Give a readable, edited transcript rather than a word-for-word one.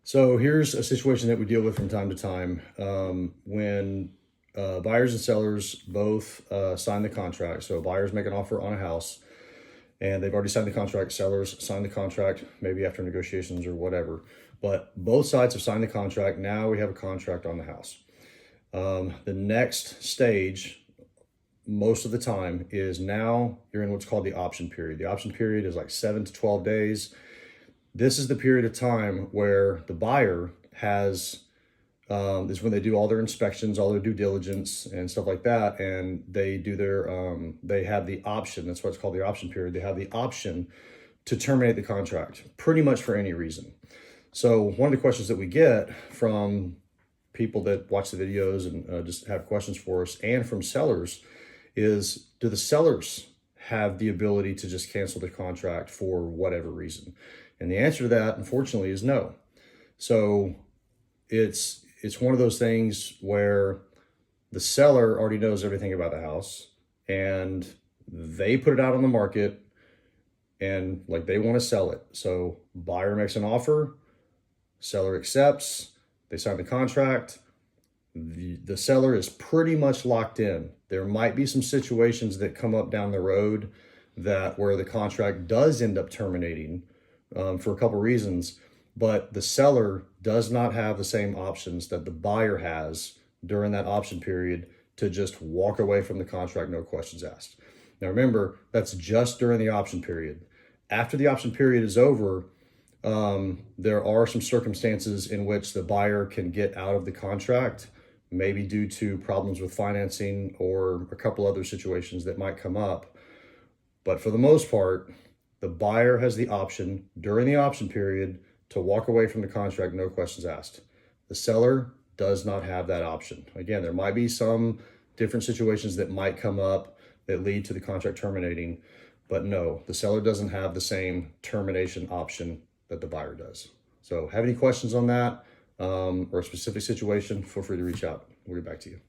So here's a situation that we deal with from time to time when buyers and sellers both sign the contract. So buyers make an offer on a house and they've already signed the contract. Sellers sign the contract, maybe after negotiations or whatever. But both sides have signed the contract. Now we have a contract on the house. The next stage, most of the time, is now you're in what's called the option period. The option period is like 7 to 12 days. This is the period of time where the buyer has, is when they do all their inspections, all their due diligence and stuff like that. And they do they have the option, that's what's called the option period. They have the option to terminate the contract pretty much for any reason. So one of the questions that we get from people that watch the videos and just have questions for us and from sellers is, do the sellers have the ability to just cancel the contract for whatever reason? And the answer to that, unfortunately, is no. So it's one of those things where the seller already knows everything about the house and they put it out on the market and like they want to sell it. So buyer makes an offer, seller accepts, they sign the contract. The seller is pretty much locked in. There might be some situations that come up down the road where the contract does end up terminating for a couple reasons, but the seller does not have the same options that the buyer has during that option period to just walk away from the contract, no questions asked. Now remember, that's just during the option period. After the option period is over, there are some circumstances in which the buyer can get out of the contract, maybe due to problems with financing or a couple other situations that might come up. But for the most part, the buyer has the option during the option period to walk away from the contract, no questions asked. The seller does not have that option. Again, there might be some different situations that might come up that lead to the contract terminating, but no, the seller doesn't have the same termination option that the buyer does. So have any questions on that or a specific situation, feel free to reach out. We'll get back to you.